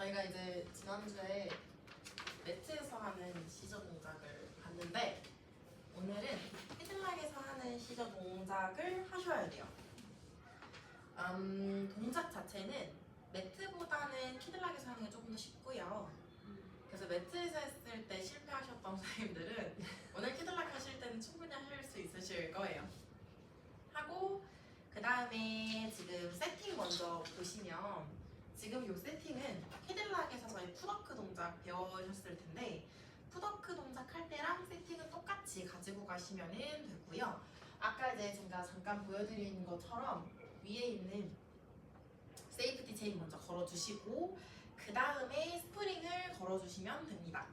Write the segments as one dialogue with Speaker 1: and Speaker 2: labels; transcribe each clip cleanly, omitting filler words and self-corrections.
Speaker 1: 저희가 이제 지난주에 매트에서 하는 시저 동작을 봤는데 오늘은 헤들락에서 하는 시저 동작을 하셔야 돼요. 동작 자체는 매트보다는 키들락에서 하는 게 조금 더 쉽고요. 그래서 매트에서 했을 때 실패하셨던 선생님들은 오늘 키들락 하실 때는 충분히 하실 수 있으실 거예요. 하고 그 다음에 지금 세팅 먼저 보시면 지금 이 세팅은 헤들락에서 저희 풋워크 동작 배워주셨을 텐데 풋워크 동작 할 때랑 세팅은 똑같이 가지고 가시면 되고요. 아까 이제 제가 잠깐 보여드린 것처럼 위에 있는 세이프티 체인 먼저 걸어주시고 그 다음에 스프링을 걸어주시면 됩니다.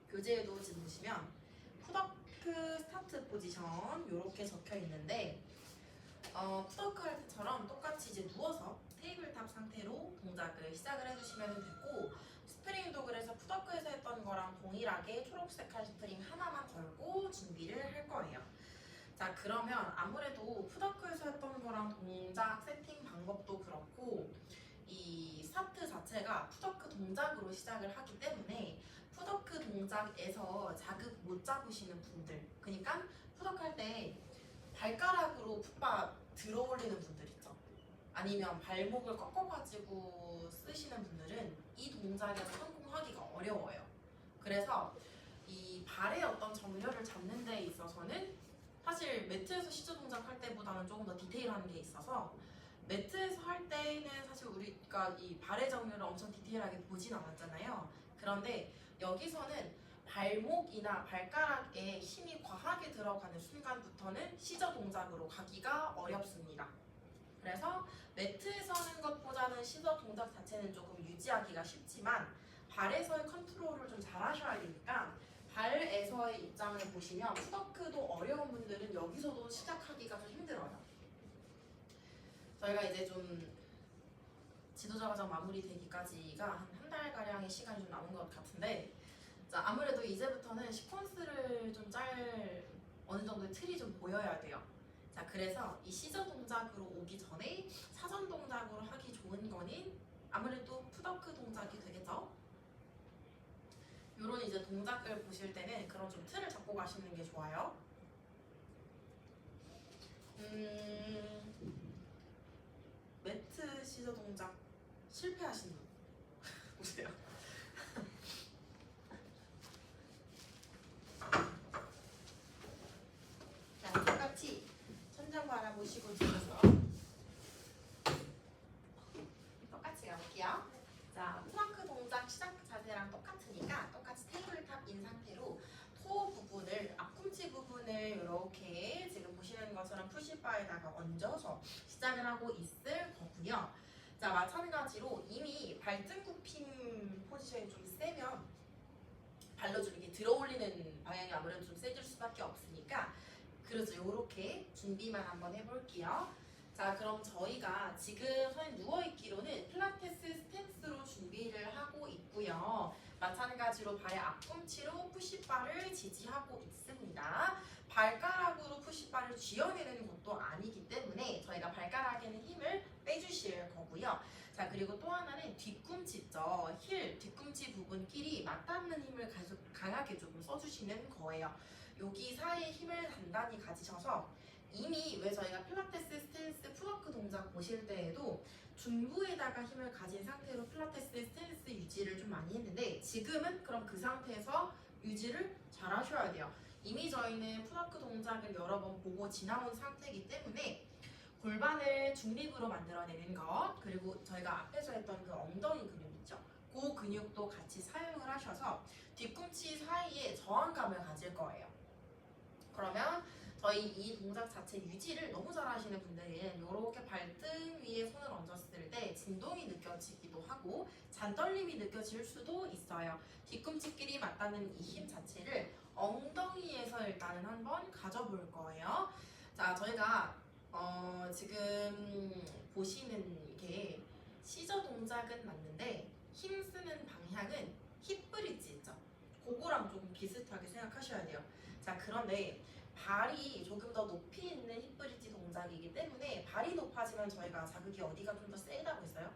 Speaker 1: 교재에도 지금 보시면 풋워크 스타트 포지션 이렇게 적혀 있는데 풋워크 할 때처럼 똑같이 이제 누워서 테이블탑 상태로 동작을 시작을 해주시면 되고 스프링도 그래서 풋워크에서 했던 거랑 동일하게 초록색한 스프링 하나만 걸고 준비를 할 거예요. 자, 그러면 아무래도 풋워크에서 했던 거랑 동작 세팅 방법도 그렇고 이 스타트 자체가 풋워크 동작으로 시작을 하기 때문에 풋워크 동작에서 자극 못 잡으시는 분들, 그러니까 풋워크 할 때 발가락으로 풋바 들어 올리는 분들 있죠. 아니면 발목을 꺾어가지고 쓰시는 분들은 이 동작에서 성공하기가 어려워요. 그래서 이 발의 어떤 정렬을 잡는 데 있어서는 사실 매트에서 시저 동작 할 때보다는 조금 더 디테일한 게 있어서 매트에서 할 때는 사실 우리가 이 발의 정렬을 엄청 디테일하게 보진 않았잖아요. 그런데 여기서는 발목이나 발가락에 힘이 과하게 들어가는 순간부터는 시저 동작으로 가기가 어렵습니다. 그래서 매트에서 하는 것보다는 시저 동작 자체는 조금 유지하기가 쉽지만 발에서의 컨트롤을 좀 잘 하셔야 되니까 발에서의 입장을 보시면 풋워크도 어려운 분들은 여기서도 시작하기가 좀 힘들어요. 저희가 이제 좀 지도자 과정 마무리되기까지가 한 달가량의 시간이 좀 남은 것 같은데 자, 아무래도 이제부터는 시퀀스를 좀 어느 정도의 틀이 좀 보여야 돼요. 자, 그래서 이 시저 동작으로 오기 전에 사전 동작으로 하기 좋은 거는 아무래도 풋워크 동작이 되겠죠? 요런 이제 동작을 보실 때는 그런 좀 틀을 잡고 가시는 게 좋아요. 매트 시저 동작 실패하신 분 보세요. 자, 똑같이 천장 바라보시고 뒤에서 똑같이 가볼게요. 자, 풋워크 동작 시작 자세랑 똑같으니까 똑같이 테이블탑인 상태로 토 부분을, 앞꿈치 부분을 이렇게 지금 보시는 것처럼 푸시바에다가 얹어서 시작을 하고 있을 거고요. 자, 마찬가지로 이미 발등 굽힘 포지션이 좀 세면 발로 좀 이렇게 들어 올리는 방향이 아무래도 좀 세질 수밖에 없으니까 그래서 이렇게 준비만 한번 해볼게요. 자, 그럼 저희가 지금 선생님 누워있기로는 필라테스 스탠스로 준비를 하고 있고요. 마찬가지로 발의 앞꿈치로 푸시바를 지지하고 있습니다. 발가락으로 푸시바를 쥐어내는 것도 아니기 때문에 저희가 발가락에는 힘을 빼주실 거고요. 자, 그리고 또 하나는 뒤꿈치 있죠. 힐, 뒤꿈치 부분끼리 맞닿는 힘을 강하게 조금 써주시는 거예요. 여기 사이에 힘을 단단히 가지셔서 이미 왜 저희가 필라테스 스탠스 풋워크 동작 보실 때에도 중부에다가 힘을 가진 상태로 필라테스 스탠스 유지를 좀 많이 했는데 지금은 그럼 그 상태에서 유지를 잘 하셔야 돼요. 이미 저희는 풋워크 동작을 여러 번 보고 지나온 상태이기 때문에 골반을 중립으로 만들어내는 것, 그리고 저희가 앞에서 했던 그 엉덩이 근육 있죠? 그 근육도 같이 사용을 하셔서 뒤꿈치 사이에 저항감을 가질 거예요. 그러면 저희 이 동작 자체 유지를 너무 잘 하시는 분들은 이렇게 발등 위에 손을 얹었을 때 진동이 느껴지기도 하고 잔떨림이 느껴질 수도 있어요. 뒤꿈치끼리 맞닿는 이 힘 자체를 엉덩이에서 일단은 한번 가져볼 거예요. 자, 저희가 지금 보시는 게 시저 동작은 맞는데 힘 쓰는 방향은 힙 브릿지 있죠? 그거랑 조금 비슷하게 생각하셔야 돼요. 자, 그런데 발이 조금 더 높이 있는 힙 브릿지 동작이기 때문에 발이 높아지면 저희가 자극이 어디가 좀 더 세다고 했어요?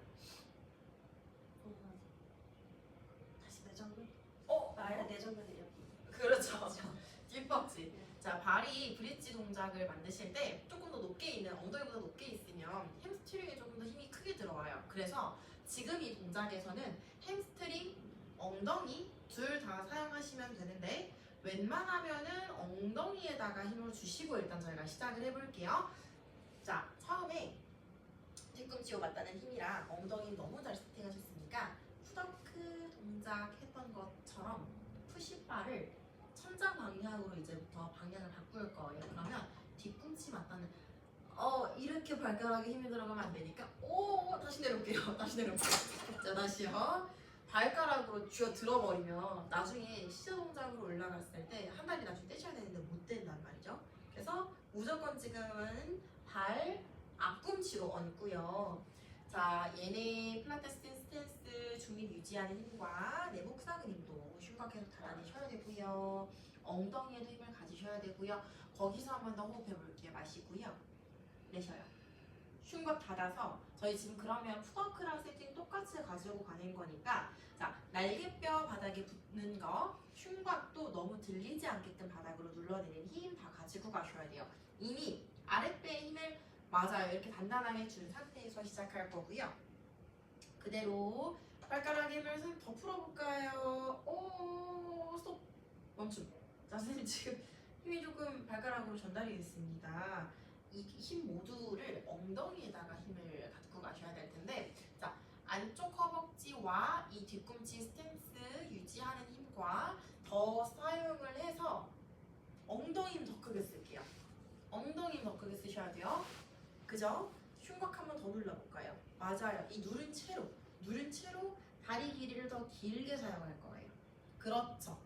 Speaker 1: 흉곽이 브릿지 동작을 만드실 때 조금 더 높게 있는, 엉덩이보다 높게 있으면 햄스트링에 조금 더 힘이 크게 들어와요. 그래서 지금 이 동작에서는 햄스트링, 엉덩이 둘 다 사용하시면 되는데 웬만하면은 엉덩이에다가 힘을 주시고 일단 저희가 시작을 해볼게요. 자, 처음에 뒤꿈치로 맞다는 힘이랑 엉덩이 너무 잘 세팅하셨으니까 푸더크 동작 했던 것처럼 푸시바를 천장 방향으로 이제부터 방향을 바꿀 거예요. 그러면 뒤꿈치 맞다는 이렇게 발가락에 힘이 들어가면 안 되니까 다시 내려올게요. 다시 내려올게요. 자, 다시요. 발가락으로 쥐어 들어버리면 나중에 시저 동작으로 올라갔을 때 한 다리 나중에 떼셔야 되는데 못 된단 말이죠. 그래서 무조건 지금은 발 앞꿈치로 얹고요. 자, 얘네 필라테스 스탠스 중립 유지하는 힘과 내목사근 힘도 흉곽 계속 달아내셔야 되고요. 엉덩이에도 힘을 가지셔야 되고요. 거기서 한 번 더 호흡해 볼게요. 마시고요. 내셔요. 흉곽 닫아서 저희 지금 그러면 푸더크랑 세팅 똑같이 가지고 가는 거니까 자, 날개뼈 바닥에 붙는 거 흉곽도 너무 들리지 않게끔 바닥으로 눌러내는 힘 다 가지고 가셔야 돼요. 이미 아랫배에 힘을 맞아요. 이렇게 단단하게 준 상태에서 시작할 거고요. 그대로 발가락 힘을 좀 더 풀어볼까요? 스톱. 멈춤. 자, 선생님 지금 힘이 조금 발가락으로 전달이 됐습니다. 이 힘 모두를 엉덩이에다가 힘을 갖고 가셔야 될 텐데 자, 안쪽 허벅지와 이 뒤꿈치 스탠스 유지하는 힘과 더 사용을 해서 엉덩이 힘 더 크게 쓸게요. 엉덩이 힘 더 크게 쓰셔야 돼요. 그죠? 흉곽 한 번 더 눌러볼까요? 맞아요. 이 누른 채로 다리 길이를 더 길게 사용할 거예요. 그렇죠.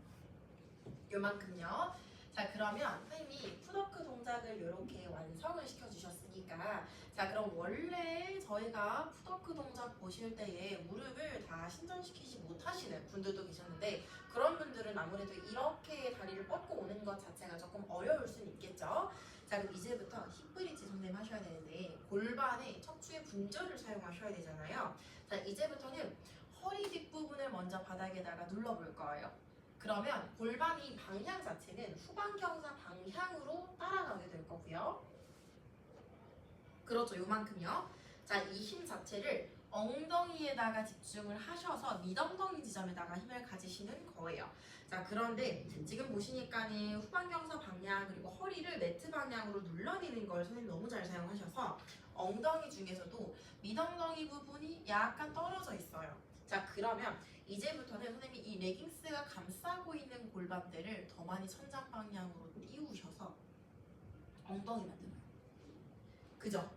Speaker 1: 요만큼요. 자, 그러면 선생님이 푸더크 동작을 이렇게 완성을 시켜주셨으니까 자, 그럼 원래 저희가 푸더크 동작 보실 때에 무릎을 다 신전시키지 못하시는 분들도 계셨는데 그런 분들은 아무래도 이렇게 다리를 뻗고 오는 것 자체가 조금 어려울 수는 있겠죠. 자, 그럼 이제부터 힙브릿지 선생님 하셔야 되는데 골반에 척추의 분절을 사용하셔야 되잖아요. 자, 이제부터는 허리 뒷부분을 먼저 바닥에다가 눌러볼 거예요. 그러면 골반이 방향 자체는 후방경사 방향으로 따라가게 될 거고요. 그렇죠. 요만큼요. 자, 이 힘 자체를 엉덩이에다가 집중을 하셔서 밑엉덩이 지점에다가 힘을 가지시는 거예요. 자, 그런데 지금 보시니까는 후방경사 방향 그리고 허리를 매트 방향으로 눌러내는 걸 선생님 너무 잘 사용하셔서 엉덩이 중에서도 밑엉덩이 부분이 약간 떨어져 있어요. 자, 그러면 이제부터는 선생님이 이 레깅스가 감싸고 있는 골반대를 더 많이 천장 방향으로 띄우셔서 엉덩이 만들어요. 그죠?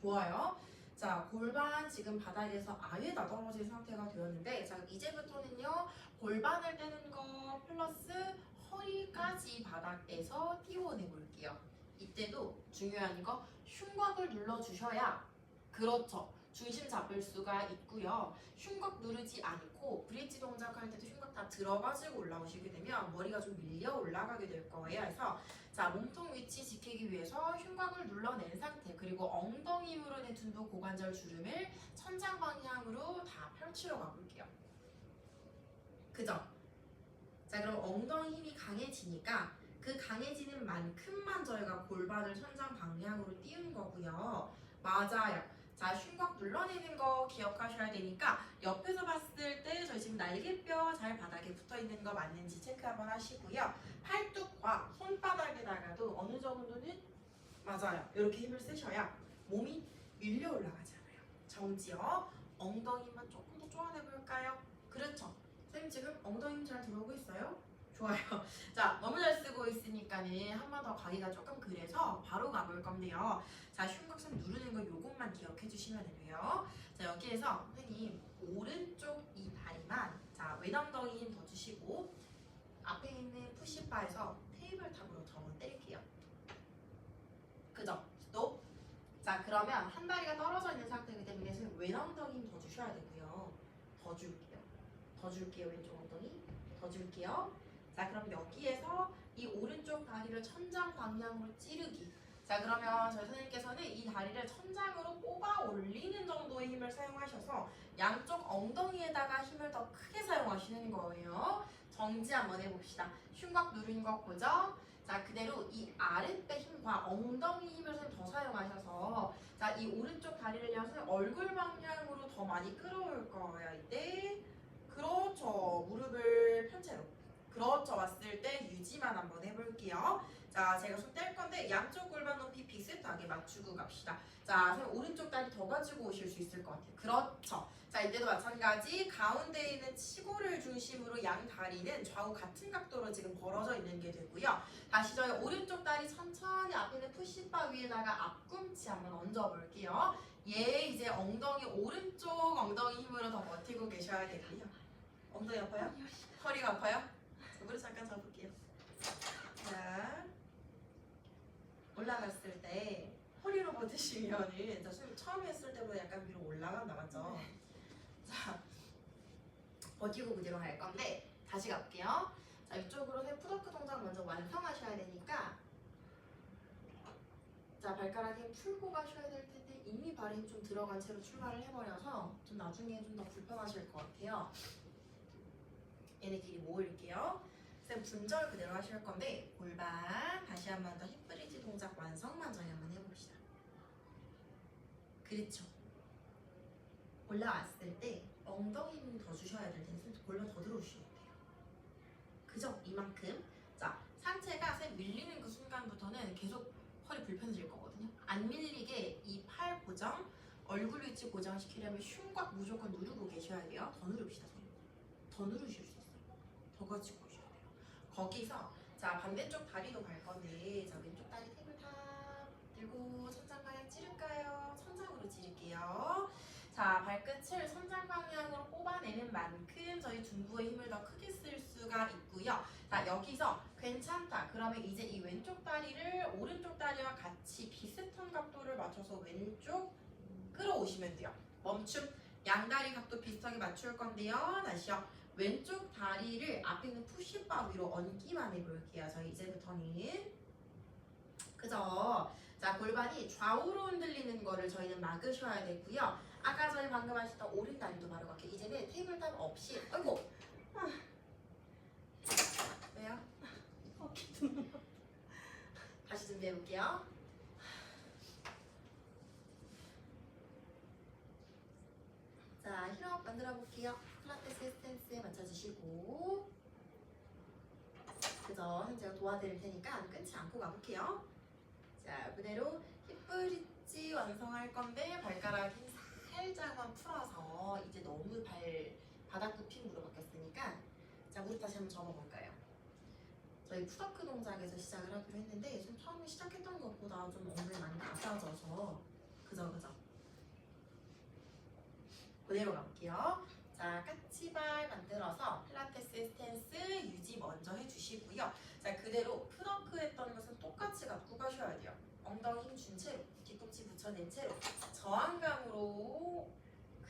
Speaker 1: 좋아요. 자, 골반 지금 바닥에서 아예 다 떨어진 상태가 되었는데 자, 이제부터는요 골반을 떼는 거 플러스 허리까지 바닥에서 띄워내 볼게요. 이때도 중요한 거 흉곽을 눌러주셔야 그렇죠. 중심 잡을 수가 있고요. 흉곽 누르지 않고 브릿지 동작할 때도 흉곽 다 들어가지고 올라오시게 되면 머리가 좀 밀려 올라가게 될 거예요. 그래서 자, 몸통 위치 지키기 위해서 흉곽을 눌러낸 상태 그리고 엉덩이 힘으로 낸 둔부 고관절 주름을 천장 방향으로 다 펼치러 가볼게요. 그죠? 자, 그럼 엉덩이 힘이 강해지니까 그 강해지는 만큼만 저희가 골반을 천장 방향으로 띄운 거고요. 맞아요. 자, 흉곽 눌러내는 거 기억하셔야 되니까 옆에서 봤을 때 저희 지금 날개뼈 잘 바닥에 붙어 있는 거 맞는지 체크 한번 하시고요. 팔뚝과 손바닥에다가도 어느 정도는 맞아요. 이렇게 힘을 쓰셔야 몸이 밀려 올라가지 않아요. 정지요. 엉덩이만 조금 더 쪼아내 볼까요? 그렇죠. 선생님 지금 엉덩이 힘 잘 들어오고 있어요? 좋아요. 자, 너무 잘 쓰고 있으니까는 한 번 더 가기가 조금 그래서 바로 가볼 건데요. 자, 흉곽선 누르는 거 요것만 기억해 주시면 되고요. 자, 여기에서 선생님 오른쪽 이 다리만 자, 왼엉덩이 힘 더 주시고 앞에 있는 푸시바에서 테이블탑으로 저는 때릴게요. 그죠? 스톱. 자, 그러면 한 다리가 떨어져 있는 상태이기 때문에 선생님 왼엉덩이 힘 더 주셔야 되고요. 더 줄게요. 더 줄게요. 왼쪽 엉덩이. 더 줄게요. 자, 그럼 여기에서 이 오른쪽 다리를 천장 방향으로 찌르기. 자, 그러면 저희 선생님께서는 이 다리를 천장으로 뽑아 올리는 정도의 힘을 사용하셔서 양쪽 엉덩이에다가 힘을 더 크게 사용하시는 거예요. 정지 한번 해봅시다. 흉곽 누른 거 보죠? 자, 그대로 이 아랫배 힘과 엉덩이 힘을 선생님 더 사용하셔서 자, 이 오른쪽 다리를 선생님 얼굴 방향으로 더 많이 끌어올 거예요. 이때 그렇죠. 무릎을 편 채로. 그렇죠. 왔을 때 유지만 한번 해볼게요. 자, 제가 손 뗄 건데 양쪽 골반 높이 비슷하게 맞추고 갑시다. 자, 선생님 오른쪽 다리 더 가지고 오실 수 있을 것 같아요. 그렇죠. 자, 이때도 마찬가지 가운데 있는 치고를 중심으로 양 다리는 좌우 같은 각도로 지금 벌어져 있는 게 되고요. 다시 저희 오른쪽 다리 천천히 앞에 있는 푸시바 위에다가 앞꿈치 한번 얹어볼게요. 얘 이제 엉덩이 오른쪽 엉덩이 힘으로 더 버티고 계셔야 되고요. 엉덩이 아파요? 허리가 아파요? 무릎 잠깐 잡을게요. 자, 올라갔을 때 허리로 버티시면은 자, 처음 했을 때보다 약간 위로 올라간다 맞죠? 자, 버티고 그대로 갈 건데 다시 갈게요. 자, 이쪽으로 푸더크 동작 먼저 완성하셔야 되니까 자, 발가락 힘 풀고 가셔야 될 텐데 이미 발에 힘 좀 들어간 채로 출발을 해버려서 좀 나중에 좀 더 불편하실 것 같아요. 얘네끼리 모을게요. 쌤 분절 그대로 하실 건데 골반 다시 한 번 더 힙브리지 동작 완성만 저희 한번 해봅시다. 그렇죠. 올라왔을 때 엉덩이 힘 더 주셔야 될 텐데 골반 더 들어오셔야 돼요. 그죠? 이만큼. 자, 상체가 쌤 밀리는 그 순간부터는 계속 허리 불편해질 거거든요. 안 밀리게 이 팔 고정, 얼굴 위치 고정시키려면 흉곽 무조건 누르고 계셔야 돼요. 더 누릅시다. 더 누르실 수 있어요. 더 가지고 오셔야 돼요. 거기서 자, 반대쪽 다리도 갈 건데 자, 왼쪽 다리 테이블탑 들고 천장 방향 찌를까요? 천장으로 찌를게요. 자, 발끝을 천장 방향으로 뽑아내는 만큼 저희 둔부의 힘을 더 크게 쓸 수가 있고요. 자, 여기서 괜찮다. 그러면 이제 이 왼쪽 다리를 오른쪽 다리와 같이 비슷한 각도를 맞춰서 왼쪽 끌어오시면 돼요. 멈춤. 양다리 각도 비슷하게 맞출 건데요. 다시요. 왼쪽 다리를 앞에 있는 푸시바 위로 얹기만 해볼게요. 저희 이제부터는. 그죠? 자, 골반이 좌우로 흔들리는 거를 저희는 막으셔야 되고요. 아까 저희 방금 하셨던 오른 다리도 바로 갈게요. 이제는 테이블탑 없이, 아이고! 왜요? 다시 준비해볼게요. 자, 힐업 만들어볼게요. 필라테스 스탠스에 맞춰주시고 그죠? 제가 도와드릴 테니까 끊지 않고 가볼게요. 자, 그대로 힙브릿지 완성할 건데 발가락 힘 살짝만 풀어서 이제 너무 바닥 굽힘으로 바뀌었으니까 자, 무릎 다시 한번 접어볼까요? 저희 푸더크 동작에서 시작을 하기로 했는데 좀 처음에 시작했던 것보다 좀 엉덩이 많이 낮아져서 그죠? 그대로 가볼게요. 자, 까치발 만들어서 필라테스 스탠스 유지 먼저 해주시고요. 자, 그대로 푸더크 했던 것은 똑같이 갖고 가셔야 돼요. 엉덩이 힘 준 채로, 뒤꿈치 붙여낸 채로 저항감으로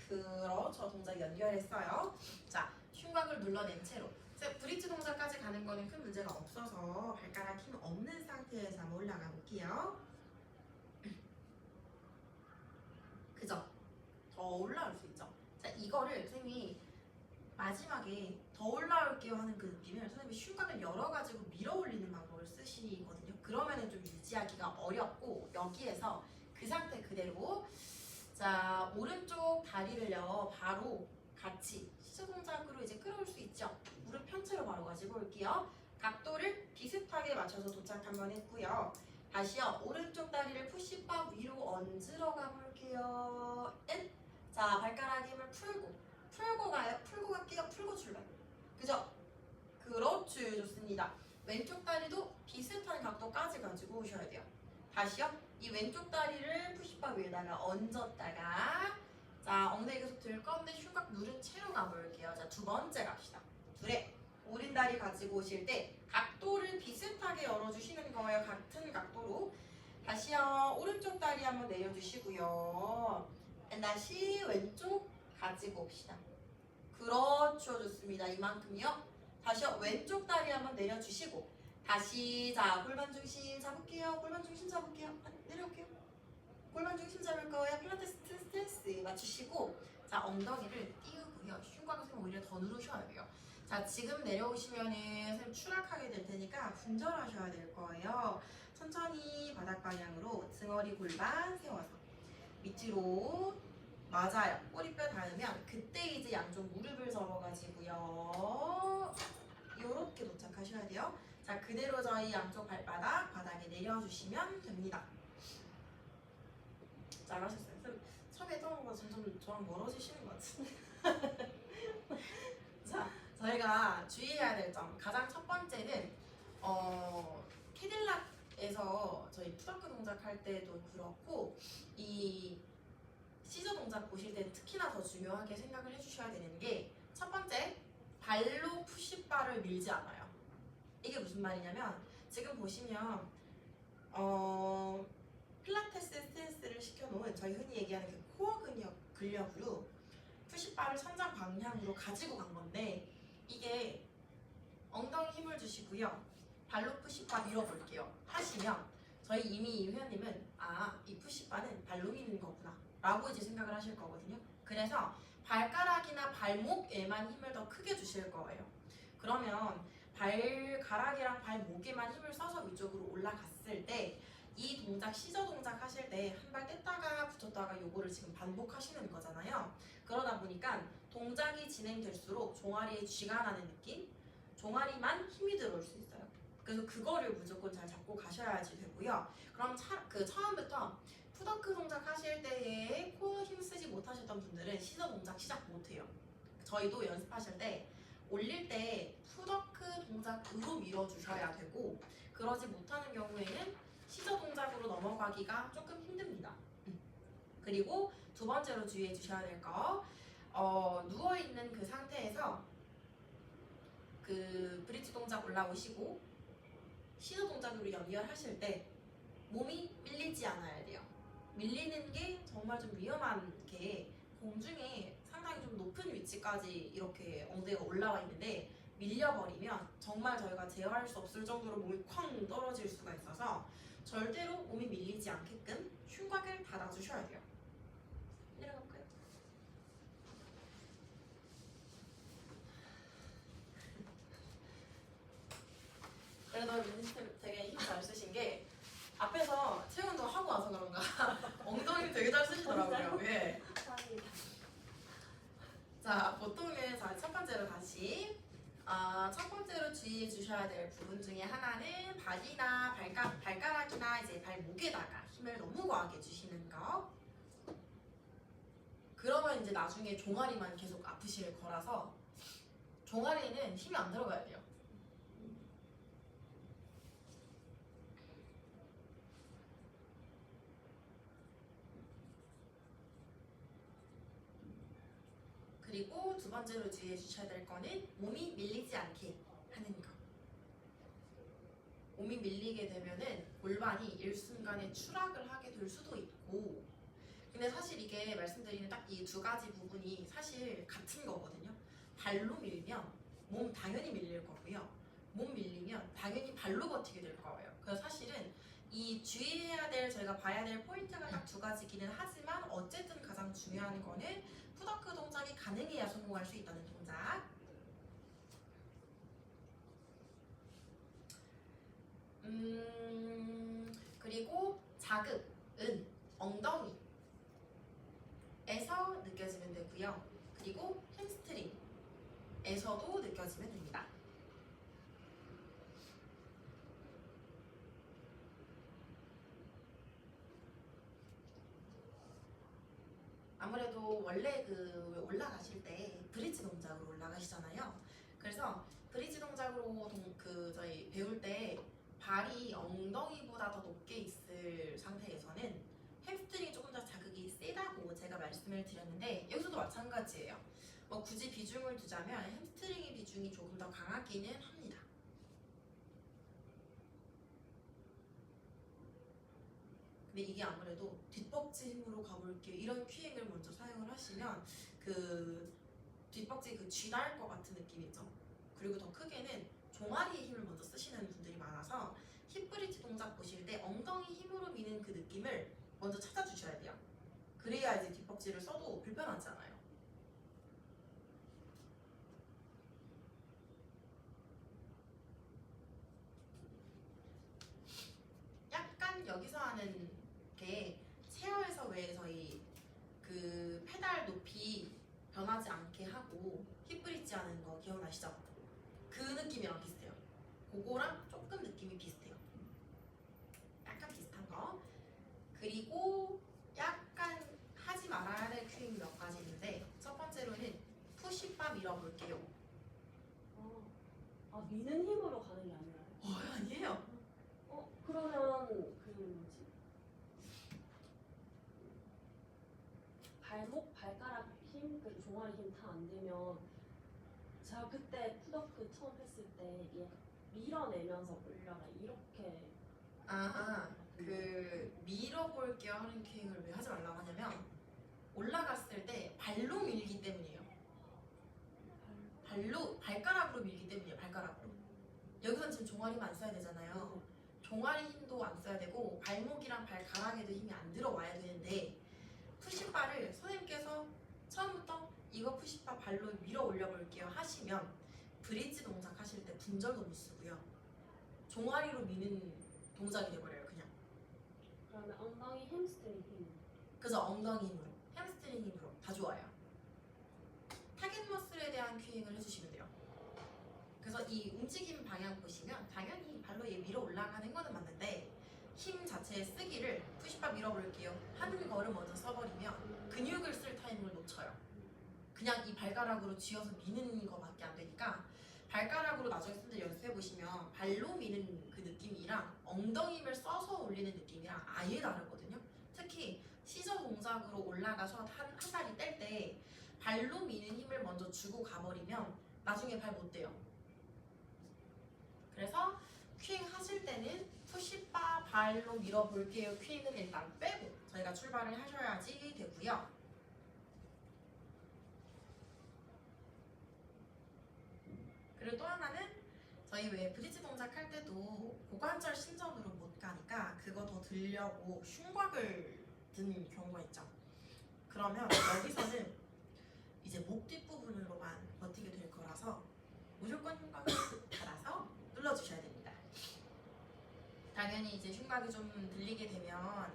Speaker 1: 그렇죠. 동작 연결했어요. 자, 흉곽을 눌러낸 채로 브릿지 동작까지 가는 거는 큰 문제가 없어서 발가락 힘 없는 상태에서 한번 올라가 볼게요. 그죠? 더 올라올 수 있죠. 자, 이거를 선생님이 마지막에 더 올라올게요 하는 그 느낌을 선생님이 흉곽을 열어가지고 밀어 올리는 방법을 쓰시거든요. 그러면은 좀 유지하기가 어렵고 여기에서 그 상태 그대로 자, 오른쪽 다리를요 바로 같이 시저 동작으로 이제 끌어올 수 있죠. 무릎 편채로 바로 가지고 올게요. 각도를 비슷하게 맞춰서 도착 한번 했고요. 다시요. 오른쪽 다리를 푸시바 위로 얹으러 가볼게요. 자, 발가락 힘을 풀고 가요. 풀고 갈게요. 풀고 출발. 그죠? 그렇지. 좋습니다. 왼쪽 다리도 비슷한 각도까지 가지고 오셔야 돼요. 다시요. 이 왼쪽 다리를 푸시바 위에다가 얹었다가 자, 엉덩이 계속 들 건데 흉곽 누른 채로 가볼게요. 자, 두 번째 갑시다. 둘에 오른 다리 가지고 오실 때 각도를 비슷하게 열어주시는 거예요. 같은 각도로. 다시요. 오른쪽 다리 한번 내려주시고요. 다시 왼쪽 가지고 옵시다. 그렇죠. 좋습니다. 이만큼이요. 다시요. 왼쪽 다리 한번 내려주시고 다시 자, 골반 중심 잡을게요. 골반 중심 잡을게요. 내려올게요. 골반 중심 잡을 거예요. 필라테스 스탠스 맞추시고 자, 엉덩이를 띄우고요. 흉곽을 오히려 더 누르셔야 돼요. 자, 지금 내려오시면은 선생님 추락하게 될 테니까 분절하셔야 될 거예요. 천천히 바닥 방향으로 등허리 골반 세워서 밑으로 맞아요. 꼬리뼈 닿으면 그때 이제 양쪽 무릎을 접어가지고요. 이렇게 도착하셔야 돼요. 자, 그대로 저희 양쪽 발바닥 바닥에 내려주시면 됩니다. 잘하셨어요. 처음에 했던 것보다 점점 저랑 멀어지시는 것 같은데. 자, 저희가 주의해야 될 점. 가장 첫 번째는 캐딜락에서 저희 푸더크 동작 할 때도 그렇고 이 시저 동작 보실 때 특히나 더 중요하게 생각을 해주셔야 되는 게 첫 번째, 발로 푸시바를 밀지 않아요. 이게 무슨 말이냐면 지금 보시면 필라테스 스탠스를 시켜놓은 저희 흔히 얘기하는 그 코어 근력으로 푸시바를 천장 방향으로 가지고 간 건데 이게 엉덩이 힘을 주시고요. 발로 푸시바 밀어볼게요. 하시면 저희 이미 이 회원님은 이 푸시바는 발로 미는 거구나 라고 이제 생각을 하실 거거든요. 그래서 발가락이나 발목에만 힘을 더 크게 주실 거예요. 그러면 발가락이랑 발목에만 힘을 써서 위쪽으로 올라갔을 때 이 동작, 시저 동작 하실 때 한 발 뗐다가 붙였다가 요거를 지금 반복하시는 거잖아요. 그러다 보니까 동작이 진행될수록 종아리에 쥐가 나는 느낌? 종아리만 힘이 들어올 수 있어요. 그래서 그거를 무조건 잘 잡고 가셔야지 되고요. 그럼 처음부터 푸더크 동작 하실 때에 코어 힘 쓰지 못하셨던 분들은 시저 동작 시작 못해요. 저희도 연습하실 때 올릴 때 푸더크 동작으로 밀어주셔야 되고 그러지 못하는 경우에는 시저 동작으로 넘어가기가 조금 힘듭니다. 그리고 두 번째로 주의해 주셔야 될 거 누워있는 그 상태에서 그 브릿지 동작 올라오시고 시저 동작으로 연결하실 때 몸이 밀리지 않아야 돼요. 밀리는 게 정말 좀 위험한 게 공중에 상당히 좀 높은 위치까지 이렇게 엉덩이가 올라와 있는데 밀려버리면 정말 저희가 제어할 수 없을 정도로 몸이 쾅 떨어질 수가 있어서 절대로 몸이 밀리지 않게끔 흉곽을 닫아주셔야 돼요. 내려갈까요? 그래도 민지쌤 되게 힘 잘 쓰신 게 앞에서 체육 운동 하고 와서 그런가 엉덩이 되게 잘 쓰시더라고요. 예. 자, 보통은 첫 번째로 다시 첫 번째로 주의해 주셔야 될 부분 중에 하나는 발이나 발가락이나 이제 발목에다가 힘을 너무 과하게 주시는 거. 그러면 이제 나중에 종아리만 계속 아프실 거라서 종아리에는 힘이 안 들어가야 돼요. 그리고 두 번째로 주의해 주셔야 될 거는 몸이 밀리지 않게 하는 거. 몸이 밀리게 되면은 골반이 일순간에 추락을 하게 될 수도 있고 근데 사실 이게 말씀드리는 딱 이 두 가지 부분이 사실 같은 거거든요. 발로 밀면 몸 당연히 밀릴 거고요. 몸 밀리면 당연히 발로 버티게 될 거예요. 그래서 사실은 이 주의해야 될 저희가 봐야 될 포인트가 딱 두 가지기는 하지만 어쨌든 가장 중요한 거는 푸더크 동작이 가능해야 성공할 수 있다는 동작. 그리고 자극은 엉덩이에서 느껴지면 되고요. 그리고 햄스트링에서도 느껴지면 됩니다. 아무래도 원래 그 올라가실 때 브릿지 동작으로 올라가시잖아요. 그래서 브릿지 동작으로 저희 배울 때 발이 엉덩이보다 더 높게 있을 상태에서는 햄스트링이 조금 더 자극이 세다고 제가 말씀을 드렸는데 여기서도 마찬가지예요. 뭐 굳이 비중을 두자면 햄스트링의 비중이 조금 더 강하기는 합니다. 근데 이게 아무래도 뒷벅지 힘으로 가볼게요 이런 큐행을 먼저 사용을 하시면 그 뒷벅지 그 쥐날 것 같은 느낌이죠. 그리고 더 크게는 종아리에 힘을 먼저 쓰시는 분들이 많아서 힙브릿지 동작 보실 때 엉덩이 힘으로 미는 그 느낌을 먼저 찾아주셔야 돼요. 그래야 이제 뒷벅지를 써도 불편하지 않아요. 이렇게 체어에서 왜 저희 그 페달 높이 변하지 않게 하고 힙 브릿지 하는 거 기억나시죠? 그 느낌이랑 비슷해요. 그거랑 조금 느낌이 비슷해요. 약간 비슷한 거. 그리고 약간 하지 말아야 될 큐잉 몇 가지 있는데 첫 번째로는 푸시바 밀어볼게요.
Speaker 2: 미는 힘으로 가는 게 아니라요?
Speaker 1: 아니에요.
Speaker 2: 그러면 그 뭐지? 발목, 발가락 힘, 그 종아리 힘 다 안 되면 제가 그때 푸더크 처음 했을 때 얘 밀어내면서 올려라 이렇게
Speaker 1: 그 밀어볼게요 하는 큐잉을 왜 하지 말라고 하냐면 올라갔을 때 발로 밀기 때문이에요. 발가락으로 밀기 때문이에요. 발가락으로. 여기선 지금 종아리만 안 써야 되잖아요. 종아리 힘도 안 써야 되고 발목이랑 발가락에도 힘이 안 들어와야 되는데 푸시바를 선생님께서 처음부터 이거 푸시바 발로 밀어 올려볼게요 하시면 브릿지 동작 하실 때 분절도 못 쓰고요. 종아리로 미는 동작이 돼버려요. 그냥.
Speaker 2: 그러면 엉덩이, 햄스트링 힘.
Speaker 1: 그래서 엉덩이 힘으로, 햄스트링 힘으로 다 좋아요. 타겟 머슬에 대한 큐잉을 해주시면 돼요. 그래서 이 움직임 방향 보시면 당연히 발로 얘 밀어 올라가는 거는 맞는데 힘 자체의 쓰기를 푸시바 밀어볼게요 하는 거를 먼저 써버리면 근육을 쓸 타이밍을 놓쳐요. 그냥 이 발가락으로 쥐어서 미는 거밖에 안 되니까 발가락으로 나중에 선생님들 연습해보시면 발로 미는 그 느낌이랑 엉덩이 힘을 써서 올리는 느낌이랑 아예 다르거든요. 특히 시저 동작으로 올라가서 한 다리 뗄 때 발로 미는 힘을 먼저 주고 가버리면 나중에 발 못 떼요. 그래서 큐잉 하실 때는 푸시바 발로 밀어볼게요 큐잉은 일단 빼고 저희가 출발을 하셔야지 되고요. 그리고 또 하나는 저희 왜 브릿지 동작 할 때도 고관절 신전으로 못 가니까 그거 더 들려고 흉곽을 드는 경우가 있죠. 그러면 여기서는 이제 목 뒷부분으로만 버티게 될 거라서 무조건 흉곽을 달아서 눌러주셔야 됩니다. 당연히 이제 흉곽이 좀 들리게 되면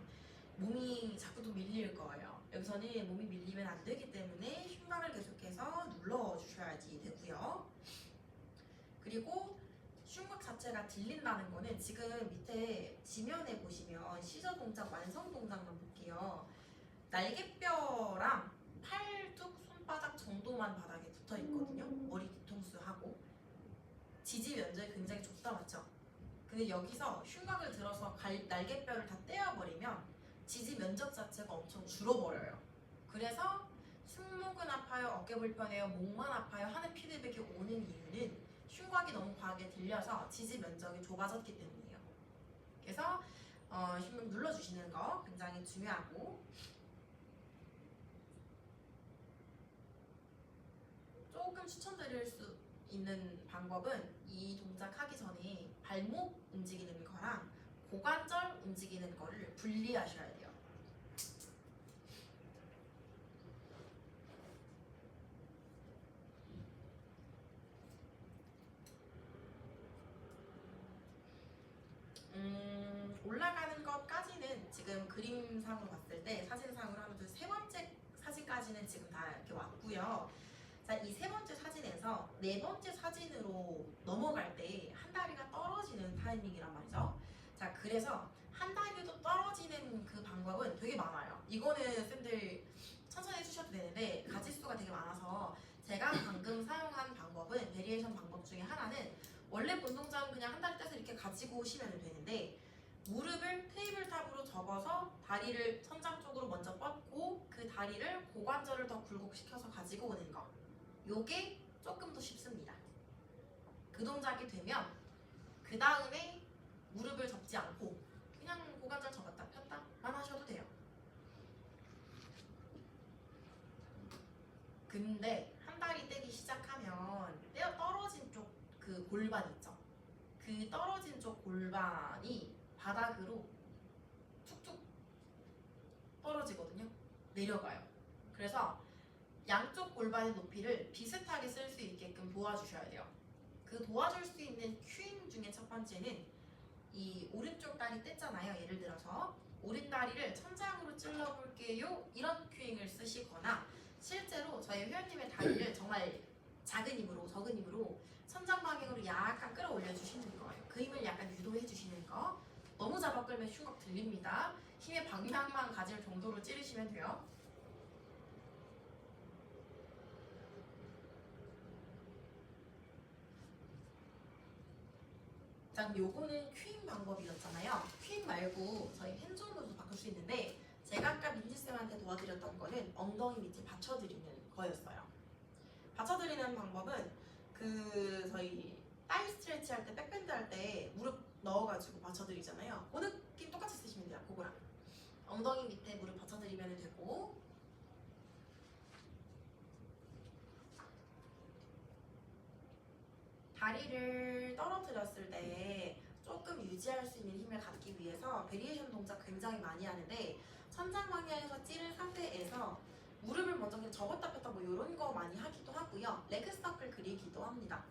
Speaker 1: 몸이 자꾸 또 밀릴 거예요. 여기서는 몸이 밀리면 안 되기 때문에 흉곽을 계속해서 눌러주셔야지 되고요. 그리고 흉곽 자체가 들린다는 거는 지금 밑에 지면에 보시면 시저 동작, 완성 동작만 볼게요. 날개뼈랑 팔뚝, 손바닥 정도만 바닥에 붙어 있거든요. 머리 뒤통수하고 지지 면적이 굉장히 좁다 맞죠? 근데 여기서 흉곽을 들어서 날개뼈를 다 떼어버리면 지지 면적 자체가 엄청 줄어버려요. 그래서 승모근 아파요, 어깨 불편해요, 목만 아파요 하는 피드백이 오는 이유는 흉곽이 너무 과하게 들려서 지지 면적이 좁아졌기 때문이에요. 그래서 흉곽 눌러주시는 거 굉장히 중요하고 조금 추천드릴 수 있는 방법은 이 동작 하기 전에 발목 움직이는 거랑 고관절 움직이는 거를 분리하셔야 돼요. 올라가는 것까지는 지금 그림상으로 봤을 때 사진상으로 하면 세 번째 사진까지는 지금 다 이렇게 왔고요. 자, 이 세 번째 사진에서 네 번째 사진으로 넘어갈 때 한 다리가 떨어지는 타이밍이란 말이죠. 자, 그래서 한 다리도 떨어지는 그 방법은 되게 많아요. 이거는 쌤들 천천히 해주셔도 되는데 가지수가 되게 많아서 제가 방금 사용한 방법은 베리에이션 방법 중에 하나는 원래 본 동작은 그냥 한 다리 떼서 이렇게 가지고 오시면 되는데 무릎을 테이블탑으로 접어서 다리를 천장 쪽으로 먼저 뻗고 그 다리를 고관절을 더 굴곡시켜서 가지고 오는 거. 요게 조금 더 쉽습니다. 그 동작이 되면 그 다음에 무릎을 접지 않고 그냥 고관절 접었다 폈다만 하셔도 돼요. 근데 한 다리 떼기 시작하면 떼어 떨어진 쪽 그 골반 있죠? 그 떨어진 쪽 골반이 바닥으로 툭툭 떨어지거든요. 내려가요. 그래서 양쪽 골반의 높이를 비슷하게 쓸 수 있게끔 도와주셔야 돼요. 그 도와줄 수 있는 큐잉 중에 첫 번째는 이 오른쪽 다리 뗐잖아요. 예를 들어서 오른다리를 천장으로 찔러볼게요. 이런 큐잉을 쓰시거나 실제로 저희 회원님의 다리를 정말 작은 힘으로 적은 힘으로 천장 방향으로 약간 끌어올려 주시는 거예요. 그 힘을 약간 유도해 주시는 거. 너무 잡아 끌면 흉곽 들립니다. 힘의 방향만 가질 정도로 찌르시면 돼요. 자, 그럼 요거는 큐잉 방법이었잖아요. 큐잉 말고 저희 핸즈온으로도 바꿀 수 있는데 제가 아까 민지쌤한테 도와드렸던 거는 엉덩이 밑에 받쳐드리는 거였어요. 받쳐드리는 방법은 저희 다이 스트레치 할 때 백밴드 할 때 무릎 넣어가지고 받쳐드리잖아요. 그 느낌 똑같이 쓰시면 돼요. 그거랑 엉덩이 밑에 무릎 받쳐드리면 되고 다리를 떨어뜨렸을 때 조금 유지할 수 있는 힘을 갖기 위해서 베리에이션 동작 굉장히 많이 하는데 천장 방향에서 찌른 상태에서 무릎을 먼저 그냥 접었다 폈다 뭐 이런 거 많이 하기도 하고요. 레그 서클 그리기도 합니다.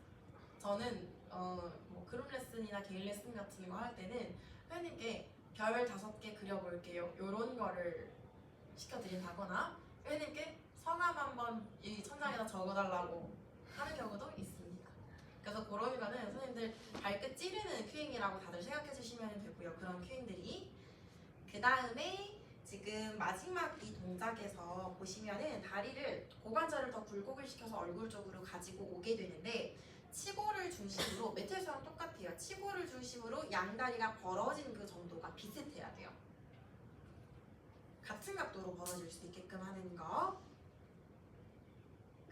Speaker 1: 저는 뭐 그룹 레슨이나 개인 레슨 같은 거 할 때는 회원님께 별 5개 그려볼게요. 이런 거를 시켜드린다거나 회원님께 성함 한번 이 천장에다 적어달라고 하는 경우도 있습니다. 그래서 그런 거는 선생님들 발끝 찌르는 큐잉이라고 다들 생각해 주시면 되고요. 그런 큐잉들이 그 다음에 지금 마지막 이 동작에서 보시면은 다리를 고관절을 더 굴곡을 시켜서 얼굴 쪽으로 가지고 오게 되는데 치골을 중심으로 매트에서랑 똑같아요. 치골을 중심으로 양다리가 벌어진 그 정도가 비슷해야 돼요. 같은 각도로 벌어질 수 있게끔 하는 거.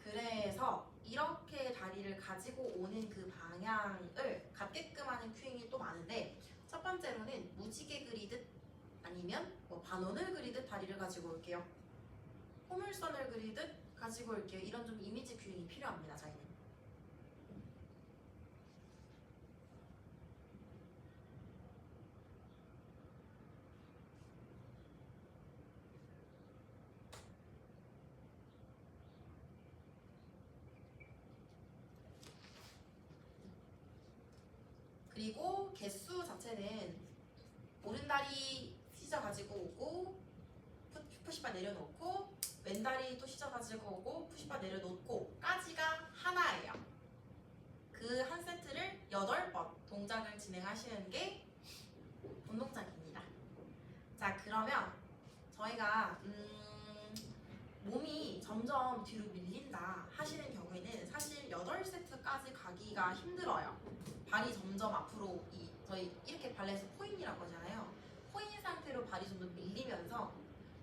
Speaker 1: 그래서 이렇게 다리를 가지고 오는 그 방향을 갖게끔 하는 큐잉이 또 많은데 첫 번째로는 무지개 그리듯 아니면 뭐 반원을 그리듯 다리를 가지고 올게요. 포물선을 그리듯 가지고 올게요. 이런 좀 이미지 큐잉이 필요합니다. 저희는. 그리고 개수 자체는 오른다리 시저 가지고 오고 푸시바 내려놓고 왼다리 또 시저 가지고 오고 푸시바 내려놓고 까지가 하나예요. 그 한 세트를 8번 동작을 진행하시는 게 운동장입니다. 자, 그러면 저희가 몸이 점점 뒤로 밀린다 하시는 경우에는 사실 8세트까지 가기가 힘들어요. 발이 점점 앞으로 저희 이렇게 발레에서 포인이라고 하잖아요. 포인 상태로 발이 점점 밀리면서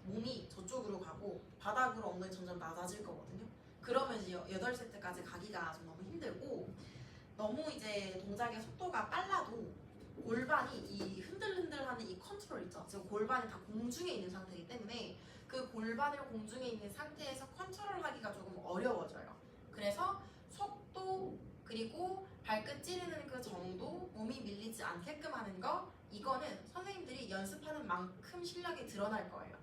Speaker 1: 몸이 저쪽으로 가고 바닥으로 엉덩이 점점 낮아질 거거든요. 그러면 이제 8세트까지 가기가 좀 너무 힘들고 너무 이제 동작의 속도가 빨라도 골반이 이 흔들흔들하는 이 컨트롤 있죠. 지금 골반이 다 공중에 있는 상태이기 때문에 그 골반을 공중에 있는 상태에서 컨트롤하기가 조금 어려워져요. 그래서 속도 그리고 발끝 찌르는 그 정도, 몸이 밀리지 않게끔 하는 거, 이거는 선생님들이 연습하는 만큼 실력이 드러날 거예요.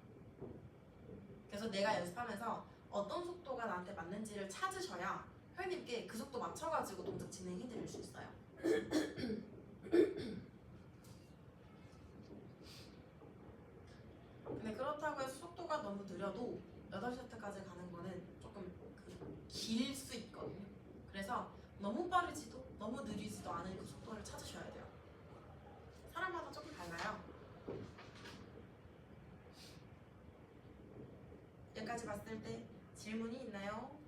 Speaker 1: 그래서 내가 연습하면서 어떤 속도가 나한테 맞는지를 찾으셔야 회원님께 그 속도 맞춰가지고 동작 진행해 드릴 수 있어요. 근데 그렇다고 해서 속도가 너무 느려도 8세트까지 가는 거는 조금 길 수 있거든요. 그래서 너무 빠르지도 너무 느리지도 않은 그 속도를 찾으셔야 돼요. 사람마다 조금 달라요. 여기까지 봤을 때 질문이 있나요?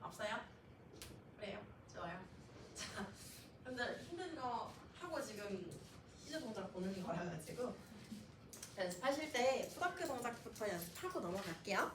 Speaker 1: 없어요? 그래요? 좋아요. 자, 근데 힘든 거 하고 지금 시저 동작 보는 거라 가지고 연습하실 때 푸더크 동작부터 연습하고 넘어갈게요.